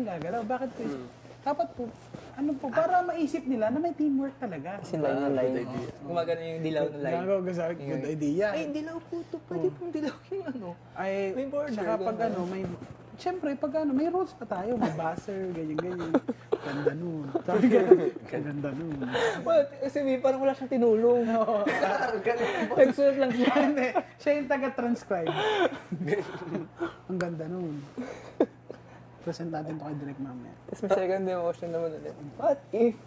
gagalaw. Bakit po? Dapat po, ano po, para maisip nila na may teamwork talaga. Kasi line. Gumagano yung dilaw na line. Good idea. Ay, dilaw po ito. Pwede pong dilaw yung ano. Ay, may border. Saka pag ano, may... Siyempre, pag ano, may rules pa tayo. May buzzer, ganyan-ganyan. Ganda nun. Sabi ganda nun. Kasi parang wala siyang tinulong. Oo. Nagsulat lang siya. Siya yung taga-transcribe. Ang ganda nun. Present natin ito kay Direk mamaya. Tapos may second emotion naman ulit. What if?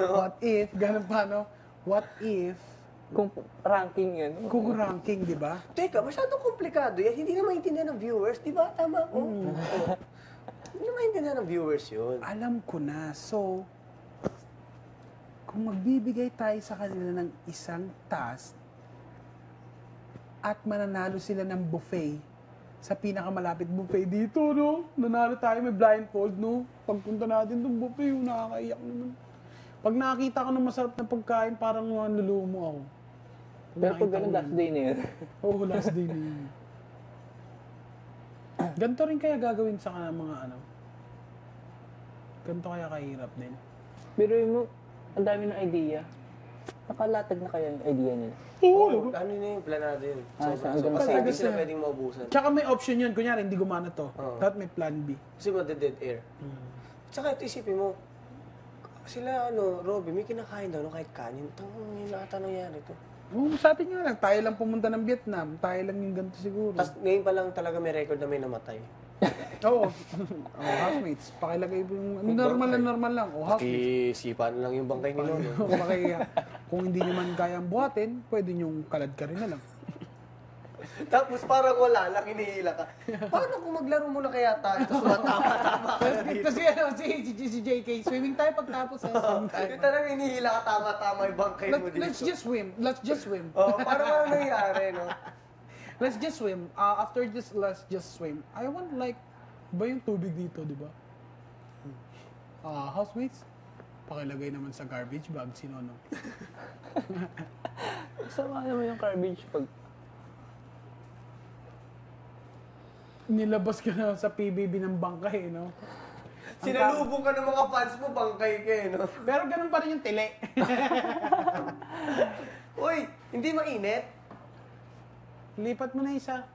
What if? Ganun pa, no? What if? Kung ranking yun. Kung ranking, di ba? Teka, masyadong komplikado yan. Hindi na maintindihan ng viewers. Di ba? Tama ko. Hindi na maintindihan ng viewers yun. Alam ko na. So, kung magbibigay tayo sa kanila ng isang task at mananalo sila ng buffet sa pinakamalapit buffet dito, no? Nanalo tayo, may blindfold, no? Pagpunta natin itong buffet, nakakaiyak naman. Pag nakakita ko ng masarap na pagkain, parang nalulumo ako. Pero pag ganun, last day na yun. Oo, last day na yun. Ganito rin kaya gagawin sa mga ano? Ganito kaya kahirap din? Pero yung ang dami ng idea. Nakalatag na kaya yung idea nila. Oo, ano na yung planado yun. Kasi hindi sila pwedeng maubusan. Tsaka may option yun. Kunyari, hindi gumana to. Dapat may plan B. Kasi made-dead air. Tsaka ito isipin mo, sila Robby, may kinakain daw kahit kanin. Tanong yun ata nangyari to. Sa atin nga lang, tayo lang pumunta ng Vietnam. Tayo lang yung ganito siguro. Tapos ngayon pa lang talaga may record na may namatay. Oo. Housemates. Pakilagay yung normal lang. Housemates. Isipan lang yung bangkay nila. Kung hindi naman kayang buhatin, pwede nyong kalad ka rin na lang. Tapos parang wala lang, hinihila ka. Paano kung maglaro muna kaya tayo? Tapos tama-tama ka na dito. Kasi si JK, swimming tayo pagtapos. Yung talagang hinihila ka, tama-tama yung bangkay mo dito. Let's just swim. Parang ano nangyari, no? Let's just swim. After this, let's just swim. I want like, ba yung tubig dito, di ba? Housemates, pakilagay naman sa garbage bag, sino no? Sama naman yung garbage pag... Nilabas ka na sa PBB ng bangkay, no? Sinalubong ka ng mga fans mo, bangkay ka no? Pero ganun pa rin yung tili. Uy, hindi mainit? Lipat mo na isa.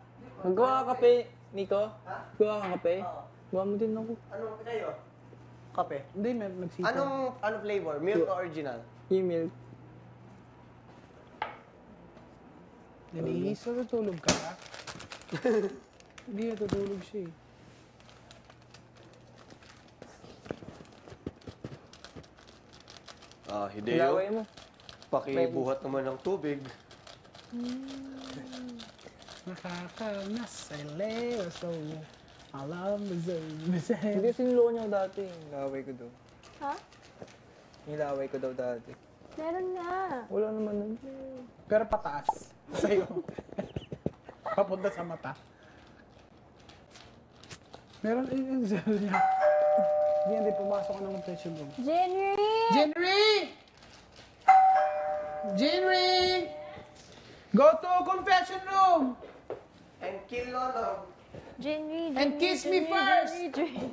Magawa ka kape, Nico? Ha? Gawa ka kape? Oo. Gawa mo din ako. Anong kayo? Kape? Hindi, may nagsita. Anong flavor? Milk o original? Email. Nalihis, natutulog ka ba? Hindi, natutulog siya eh. Hideo, Ilaway mo. pakibuhat naman ng tubig. Nakakanasalero, alam mo sa Hindi, sinuloko niya ako dati. Nilaway ko daw. Ha? Nilaway ko daw dati. Meron nga. Wala naman nun. Pero pataas. Sa'yo. Papunta sa mata. Meron yung zero niya. Hindi, pumasok ka ng confession room. January! Jenry! Jenry! Go to confession room! And kill Lolo. January, And kiss me first! January.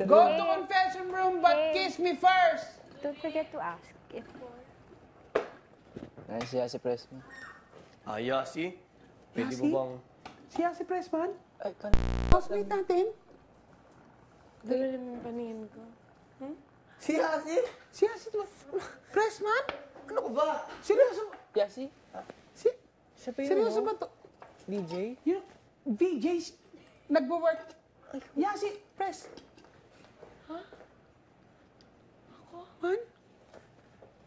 Go to confession room, but kiss me first! Don't forget to ask if... Ay, siya si Pressman. Yasi? Pwede Yasi? mo bang... Siya si Pressman? Ay, Housemate natin? Dalalim yung paningin ko. Si Yasi? Siya si Pressman? Ano ko ba? Seryoso? Yasi? Siya pa yun, Seryoso no? ba to? DJ? Yung VJs, nagwo-work. Yeah, si Press. Ha? Ako? Man?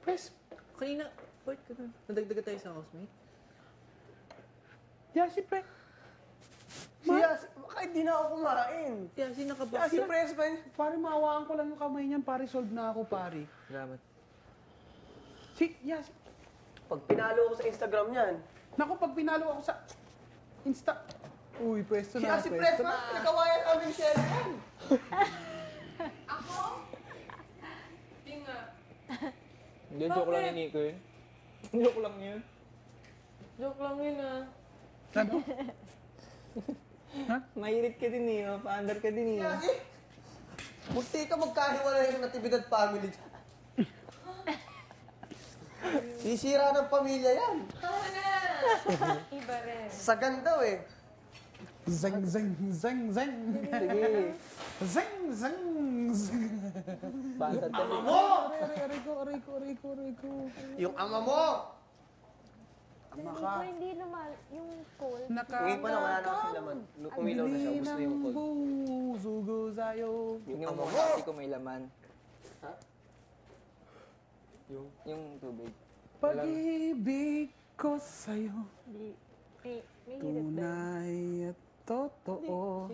Press. Kanina, wait ka na. Nadagdaga tayo sa housemate? Yeah, si Press. Si Yasi? Baka hindi na ako kumain. Yasi, nakabak. Yasi Pressman. Pare, maawaan ko lang yung kamay niyan. Pare, solve na ako, pare. Salamat. Yeah, si... Pag pinalo ko sa Instagram niyan. Naku, pag pinalo ako sa Insta... Uy, pwesto Si na, Yasi pwesto Pressman, na. nagawayan namin siya yan. Hindi, joke lang ni Nico yun. Joke lang yun. Joke lang yun ah. Ano? Mahirit ka din eh. Pa-under ka din eh. Yasi? Munti ka magkahiwalay ng Natividad family. Sisira ng pamilya yan. Iba rin. Sagan daw eh. Zang, zang, zang, zang. Sige. Zang, zang, zang. Basta Ama mo! Aray ko. Yung ama mo! Ama Hindi ka. ko hindi naman yung cold. Ngayon pa na wala na kasi laman. Nung umilaw na siya, gusto niya yung cold. Sugo sa'yo. Yung Yung ama mo! mga ko may laman. Ha? Yung tubig. Pag-ibig ko sa'yo, Hindi. May hirap ba? tunay at totoo.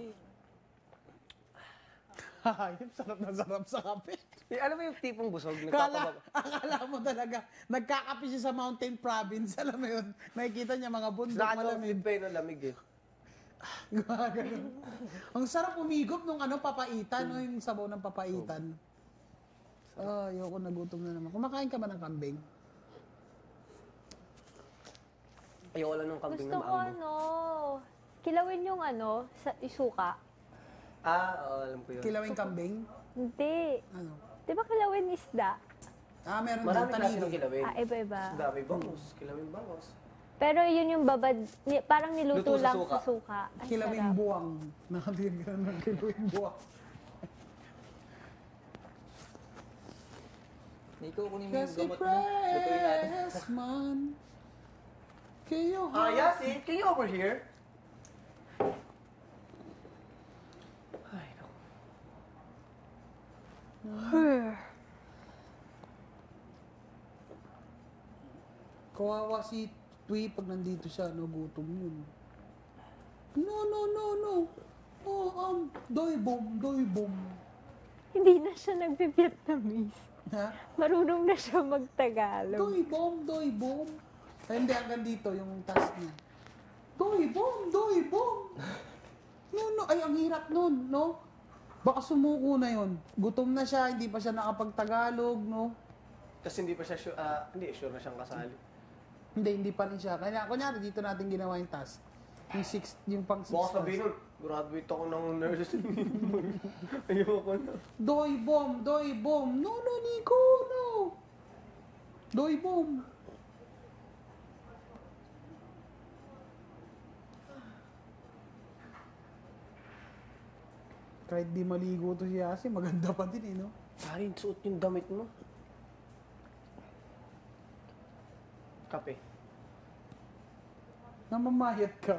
Hayop, sarap na sarap sa kape. Eh, alam mo yung tipong busog? Akala mo talaga, nagkakape siya sa Mountain Province. Alam mo yun, nakikita niya mga bundok Nakatawid malamig. pa yun ang lamig eh. Gumagano. Ang sarap umigop nung papaitan, no? Yung sabaw ng papaitan. Ayoko, nagutom na naman. Kumakain ka ba ng kambing? Ayoko lang ng kambing Gusto na ko maamo. kilawin yung sa isuka. Oo, alam ko yun. Kilawing kambing? Hindi. Ano? Di ba kilawin isda? Meron Marami din klase ng tanili. kilawin. Iba-iba. Dami bangos, kilawin bangos. Pero yun yung babad, parang niluto Luto sa lang suka. sa suka. Ang Kilawing sarap. buwang. Nakatingin ka ng kilawing buwang. Nico, kunin mo yung Kasi gamot mo. Lutuin natin. press man. Kayo Yasi, can you over here? Ay, naku. Kawawa si Tui pag nandito siya, gutom yun. No. Doy bomb. Hindi na siya nagbe-Vietnamese. Ha? Marunong na siya mag-Tagalog. Doy bomb. Ay, hindi, hanggang dito, yung task niya. Doy bomb. No. Ay, ang hirap nun, no? Baka sumuko na yun. Gutom na siya, hindi pa siya nakapag-Tagalog, no? Kasi hindi pa siya sure, sure na siyang kasali. Hindi pa rin siya. Kaya, kunyari, dito natin ginawa yung task. Yung pang 6 Baka sabihin nun, graduate ako ng nursing. Ayoko na. Doy bomb. No, Nico, no. Doy bomb. Kahit di maligo to si Yasi, maganda pa din no? Karin, suot yung damit mo. Kape. Namamayat ka.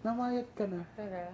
Namayat ka na. Tara.